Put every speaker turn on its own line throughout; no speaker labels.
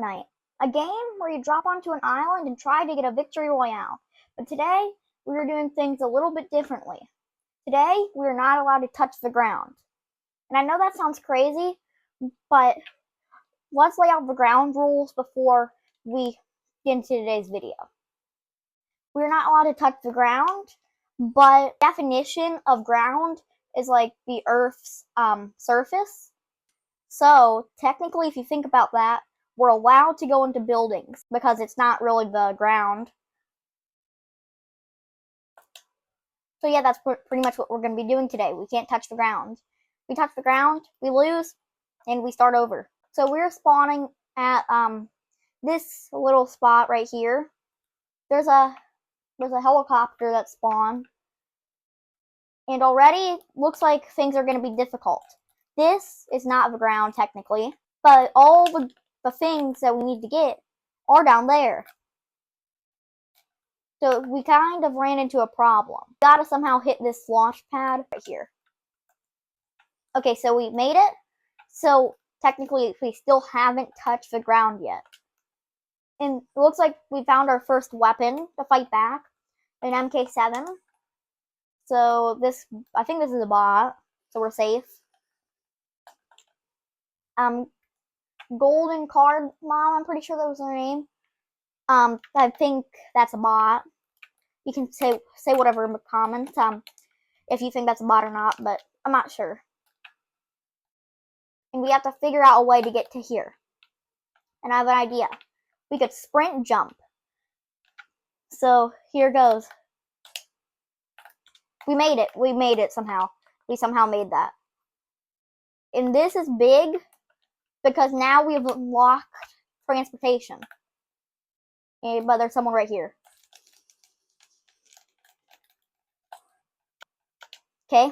Fortnite, a game where you drop onto an island and try to get a victory royale. But today, we are doing things a little bit differently. Today, we are not allowed to touch the ground. And I know that sounds crazy, but let's lay out the ground rules before we get into today's video. We're not allowed to touch the ground, but definition of ground is like the Earth's surface. So technically, if you think about that, we're allowed to go into buildings because it's not really the ground. So yeah, that's pretty much what we're going to be doing today. We can't touch the ground. If we touch the ground, we lose, and we start over. So we're spawning at this little spot right here. There's a helicopter that spawned, and already looks like things are going to be difficult. This is not the ground technically, but all the things that we need to get are down there. So we kind of ran into a problem. We gotta somehow hit this launch pad right here. Okay, so we made it. So technically we still haven't touched the ground yet. And it looks like we found our first weapon to fight back, an MK7. So I think this is a bot, so we're safe. Golden Card Mom, I'm pretty sure that was her name. I think that's a bot. You can say whatever in the comments, if you think that's a bot or not, but I'm not sure. And we have to figure out a way to get to here. And I have an idea. We could sprint jump. So here goes. We made it. We made it somehow. We somehow made that. And this is big because now we have unlocked transportation. But there's someone right here. Okay,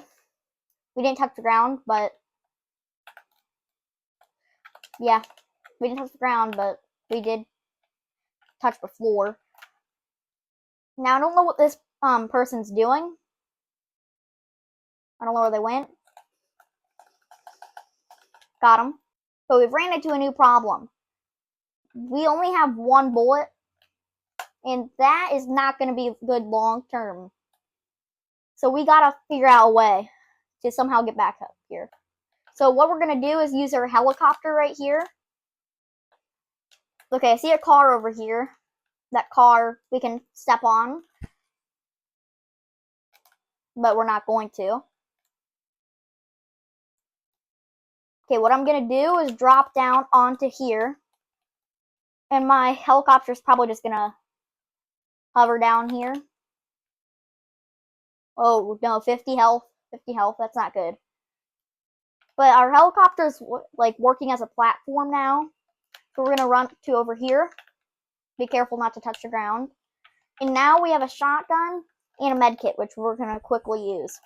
we didn't touch the ground, but yeah, we didn't touch the ground, but we did touch the floor. Now, I don't know what this person's doing. I don't know where they went. Got him. But we've ran into a new problem. We only have one bullet, and that is not going to be good long term. So we gotta figure out a way to somehow get back up here. So what we're gonna do is use our helicopter right here. Okay, I see a car over here. That car we can step on, but we're not going to. Okay, what I'm gonna do is drop down onto here, and my helicopter's probably just gonna hover down here. Oh no, 50 health, 50 health, that's not good. But our helicopter's like working as a platform now. So we're gonna run to over here. Be careful not to touch the ground. And now we have a shotgun and a med kit, which we're gonna quickly use.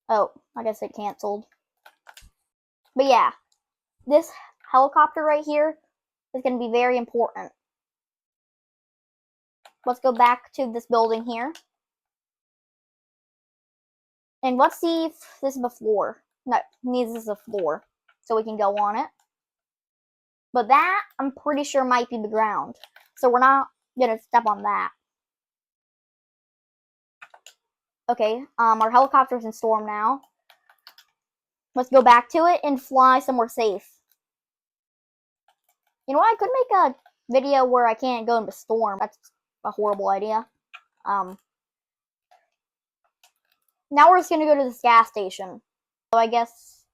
Oh, I guess it canceled. But yeah, this helicopter right here is gonna be very important. Let's go back to this building here. And let's see if this is the floor. No, this is the floor. So we can go on it. But that, I'm pretty sure, might be the ground. So we're not gonna step on that. Okay, our helicopter's in storm now. Let's go back to it and fly somewhere safe. You know what, I could make a video where I can't go into storm. That's a horrible idea. Now we're just gonna go to this gas station. So I guess,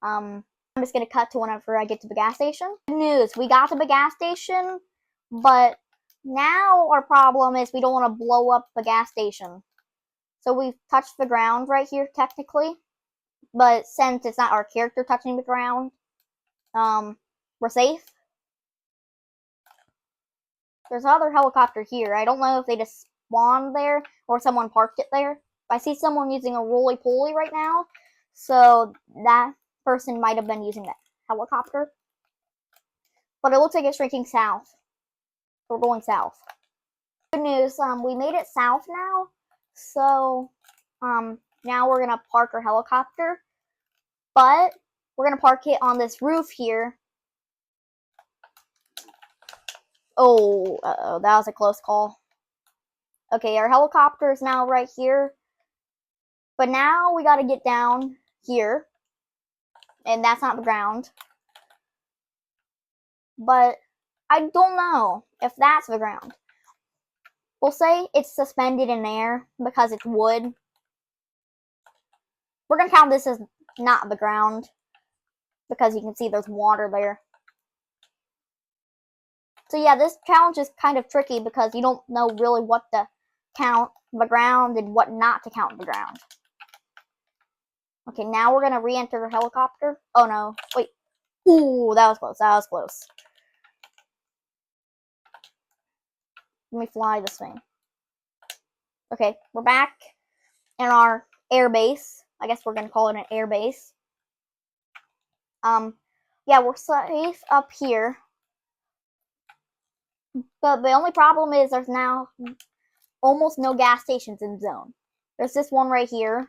I'm just gonna cut to whenever I get to the gas station. Good news, we got to the gas station, but now our problem is we don't want to blow up the gas station. So we've touched the ground right here, technically. But since it's not our character touching the ground, we're safe. There's another helicopter here. I don't know if they just spawned there or someone parked it there. I see someone using a roly-poly right now, so that person might have been using that helicopter. But it looks like it's shrinking south. We're going south. Good news, we made it south now, so now we're gonna park our helicopter. But we're gonna park it on this roof here. Oh, that was a close call. Okay, our helicopter is now right here. But now we gotta get down here. And that's not the ground. But I don't know if that's the ground. We'll say it's suspended in air because it's wood. We're gonna count this as not the ground because you can see there's water there. So yeah, this challenge is kind of tricky because you don't know really what to count the ground and what not to count the ground. Okay, now we're gonna re-enter the helicopter. Oh no, wait. Ooh, that was close, that was close. Let me fly this thing. Okay, we're back in our air base. I guess we're gonna call it an air base. Yeah, we're safe up here. But the only problem is there's now almost no gas stations in the zone. There's this one right here,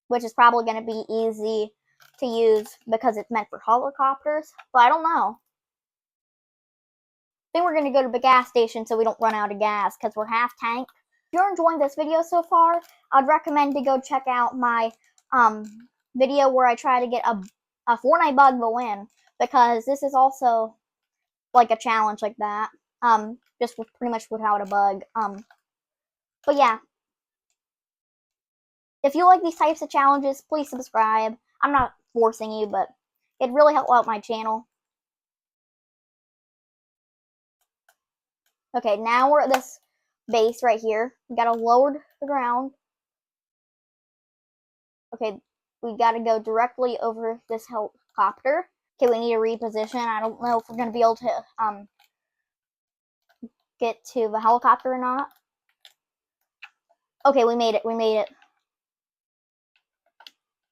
which is probably going to be easy to use because it's meant for helicopters, but I don't know. I think we're going to go to the gas station so we don't run out of gas because we're half tank. If you're enjoying this video so far, I'd recommend to go check out my video where I try to get a Fortnite bug to win, because this is also like a challenge like that. Just with pretty much without a bug. But yeah. If you like these types of challenges, please subscribe. I'm not forcing you, but it'd really help out my channel. Okay, now we're at this base right here. We gotta lower the ground. Okay, we gotta go directly over this helicopter. Okay, we need to reposition. I don't know if we're gonna be able to get to the helicopter or not. Okay, we made it. We made it.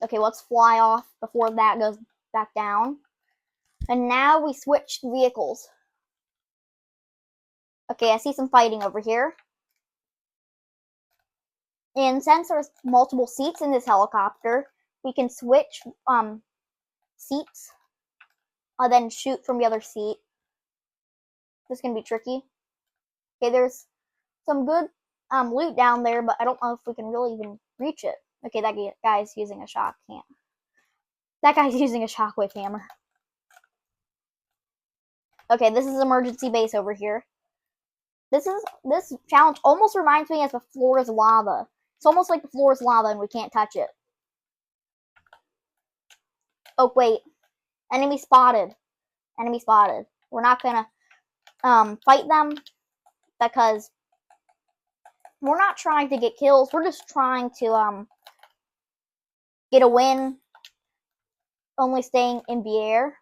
Okay, let's fly off before that goes back down. And now we switch vehicles. Okay, I see some fighting over here. And since there's multiple seats in this helicopter, we can switch seats, then shoot from the other seat. This is gonna be tricky. Okay, there's some good loot down there, but I don't know if we can really even reach it. Okay, that guy's using a shock hammer. That guy's using a shockwave hammer. Okay, this is emergency base over here. This challenge almost reminds me of the floor is lava. It's almost like the floor is lava and we can't touch it. Oh wait, enemy spotted. Enemy spotted. We're not gonna fight them because we're not trying to get kills. We're just trying to get a win. Only staying in the air,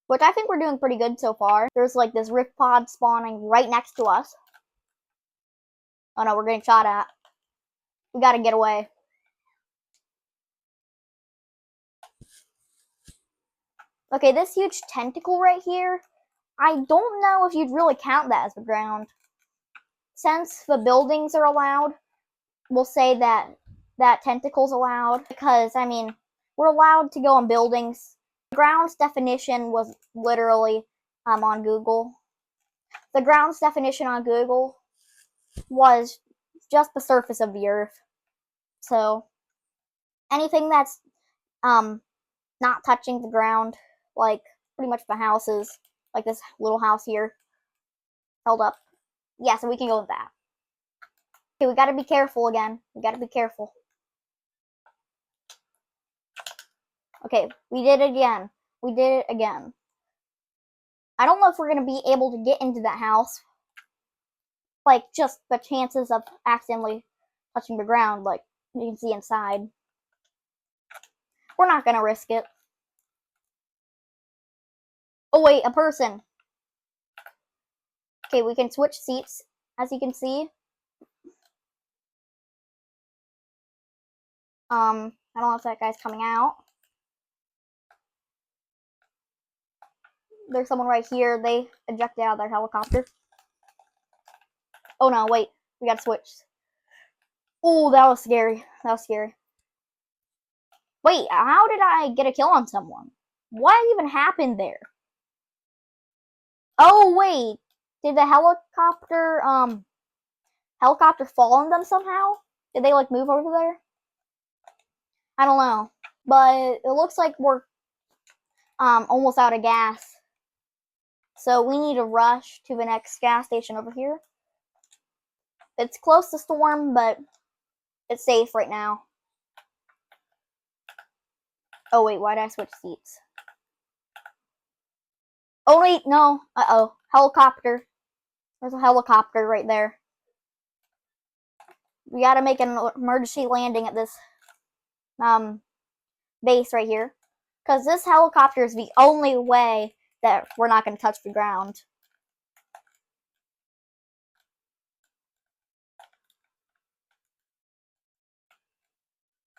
which I think we're doing pretty good so far. There's like this rift pod spawning right next to us. Oh no, we're getting shot at. We gotta get away. Okay, this huge tentacle right here, I don't know if you'd really count that as the ground. Since the buildings are allowed, we'll say that tentacle's allowed, because, I mean, we're allowed to go on buildings. The ground's definition was literally on Google. The ground's definition on Google was just the surface of the earth. So, anything that's not touching the ground, like pretty much the houses, like this little house here, held up. Yeah, so we can go with that. Okay, we gotta be careful again. We gotta be careful. Okay, we did it again. We did it again. I don't know if we're gonna be able to get into that house. Like, just the chances of accidentally touching the ground, like, you can see inside. We're not gonna risk it. Oh wait, a person. Okay, we can switch seats, as you can see. I don't know if that guy's coming out. There's someone right here. They ejected out of their helicopter. Oh no, wait. We gotta switch. Oh, that was scary. That was scary. Wait, how did I get a kill on someone? What even happened there? Oh, wait. Did the helicopter fall on them somehow? Did they, like, move over there? I don't know. But it looks like we're, almost out of gas. So we need to rush to the next gas station over here. It's close to storm, but it's safe right now. Oh, wait, why did I switch seats? Oh, wait, no. Uh-oh. Helicopter. There's a helicopter right there. We gotta make an emergency landing at this base right here. Because this helicopter is the only way that we're not going to touch the ground.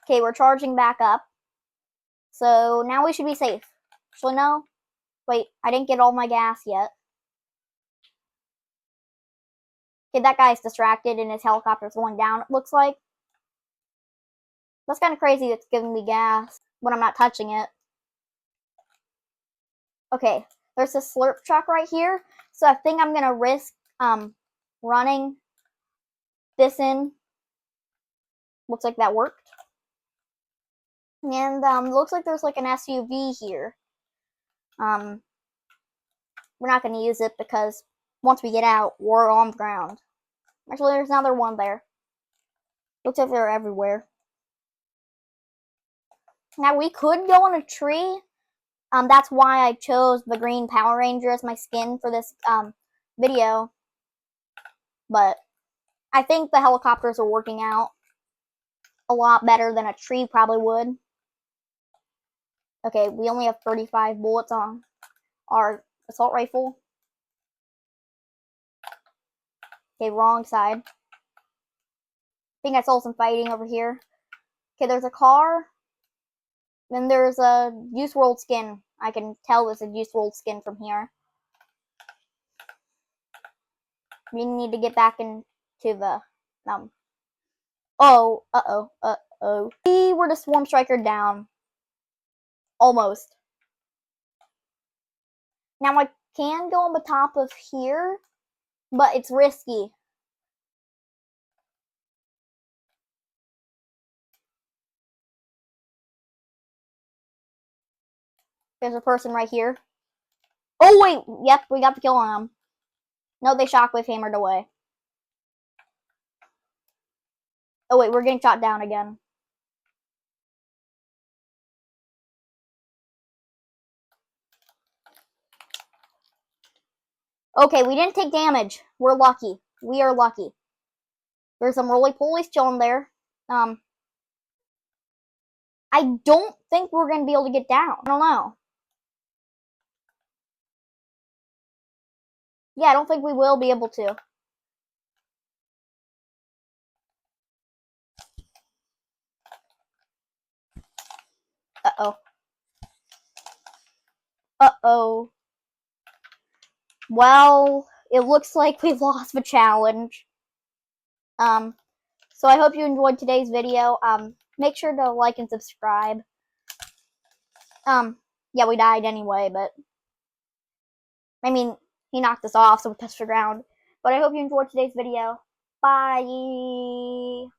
Okay, we're charging back up. So now we should be safe. Actually, no. Wait, I didn't get all my gas yet. Okay, that guy's distracted and his helicopter's going down, it looks like. That's kind of crazy. It's giving me gas when I'm not touching it. Okay, there's a slurp truck right here. So I think I'm going to risk running this in. Looks like that worked. And looks like there's like an SUV here. We're not going to use it because once we get out, we're on the ground. Actually, there's another one there. Looks like they're everywhere. Now, we could go on a tree. That's why I chose the green Power Ranger as my skin for this video. But I think the helicopters are working out a lot better than a tree probably would. Okay, we only have 35 bullets on our assault rifle. Okay, wrong side. I think I saw some fighting over here. Okay, there's a car. Then there's a Use World skin. I can tell there's a Use World skin from here. We need to get back into the uh-oh. We were the Swarm Striker down. Almost. Now I can go on the top of here, but it's risky. There's a person right here. Oh, wait. Yep, we got the kill on him. No, they shockwave hammered away. Oh, wait, we're getting shot down again. Okay, we didn't take damage. We're lucky. We are lucky. There's some roly-polies chilling there. I don't think we're going to be able to get down. I don't know. Yeah, I don't think we will be able to. Uh-oh. Uh-oh. Well, it looks like we've lost the challenge. So I hope you enjoyed today's video. Make sure to like and subscribe. Yeah, we died anyway, but I mean, he knocked us off, so we touched the ground. But I hope you enjoyed today's video. Bye!